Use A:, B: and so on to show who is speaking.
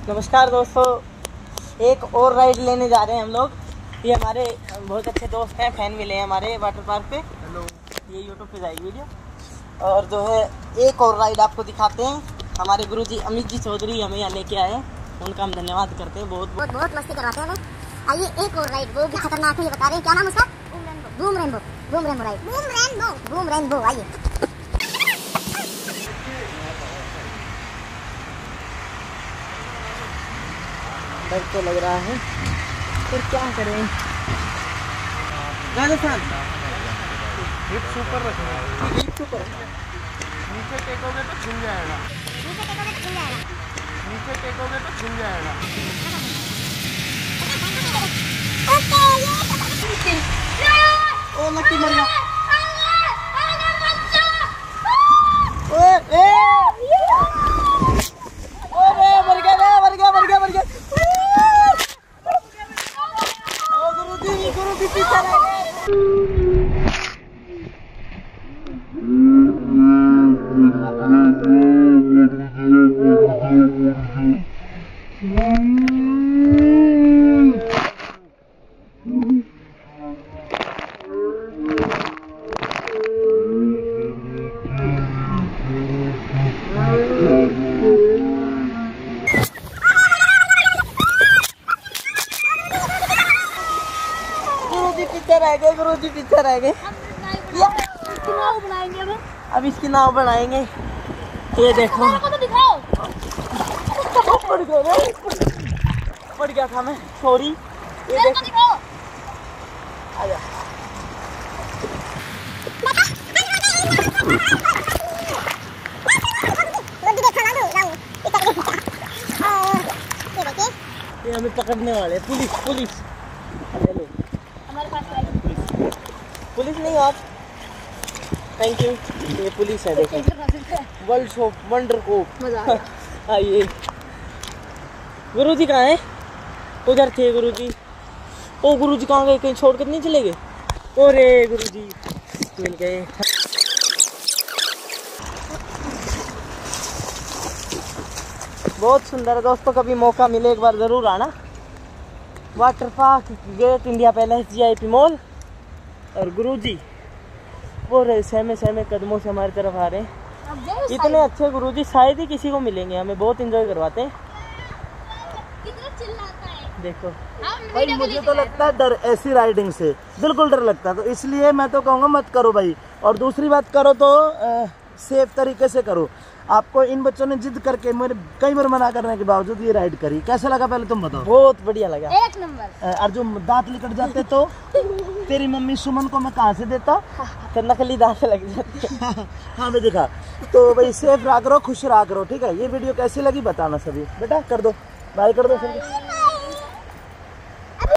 A: नमस्कार दोस्तों, एक और राइड लेने जा रहे हैं हम लोग। ये हमारे बहुत अच्छे दोस्त हैं, फैन मिले हैं हमारे वाटर पार्क पे। हेलो, ये यूट्यूब पे जाएगी वीडियो। और जो है एक और राइड आपको दिखाते हैं। हमारे गुरुजी अमित जी चौधरी हमें यहाँ लेके आए, उनका हम धन्यवाद करते हैं। बहुत
B: मस्ती करवाते हैं। आइए एक और राइड, वो भी खतरनाक है, ये बता रहे हैं। क्या नाम उसका? Boom rainbow ride. Boom rainbow आइए।
A: डर तो लग रहा है, पर क्या करें। राजस्थान
C: हिप्स ऊपर रखना है,
A: नीचे
C: टेकोगे तो छिल जाएगा। नीचे टेकोगे तो छिल जाएगा।
A: ओ लकी मर गया। गुरुजी पीछे रह गए। अब इसकी नाव बनाएंगे। ये देखो, पड़ गया था मैं, सॉरी। ये देखो, आजा। ये हमें पकड़ने वाले पुलिस। पुलिस नहीं आप, थैंक यू। ये पुलिस है, देखो, वर्ल्ड ऑफ वंडर को। आइए। गुरुजी कहाँ है? उधर थे गुरुजी। ओ गुरुजी कहाँ गए? कहीं छोड़कर नहीं चले गए? ओरे गुरुजी मिल गए। बहुत सुंदर है दोस्तों, कभी मौका मिले एक बार जरूर आना। Water park, gate India palace, GIP mall. और गुरुजी वो रहे सहमे कदमों से हमारी तरफ आ रहे हैं। इतने अच्छे गुरुजी शायद ही किसी को मिलेंगे, हमें बहुत एंजॉय करवाते हैं। देखो
D: भाई, मुझे तो लगता है डर ऐसी राइडिंग से बिल्कुल डर लगता है, तो इसलिए मैं तो कहूँगा मत करो भाई। और दूसरी बात, करो तो सेफ तरीके से करो। आपको इन बच्चों ने जिद करके मेरे कई बार मना करने के बावजूद ये राइड करी। कैसा लगा पहले तुम बताओ?
A: बहुत बढ़िया लगा,
B: एक नंबर।
D: और जो दांत निकट जाते तो तेरी मम्मी सुमन को मैं कहाँ से देता?
A: फिर नकली दांत लग जाते।
D: हाँ मैं दिखा। तो भाई सेफ रहा करो, खुश रहा करो, ठीक है। ये वीडियो कैसी लगी बताना सभी। बेटा कर दो, बाय कर दो सभी।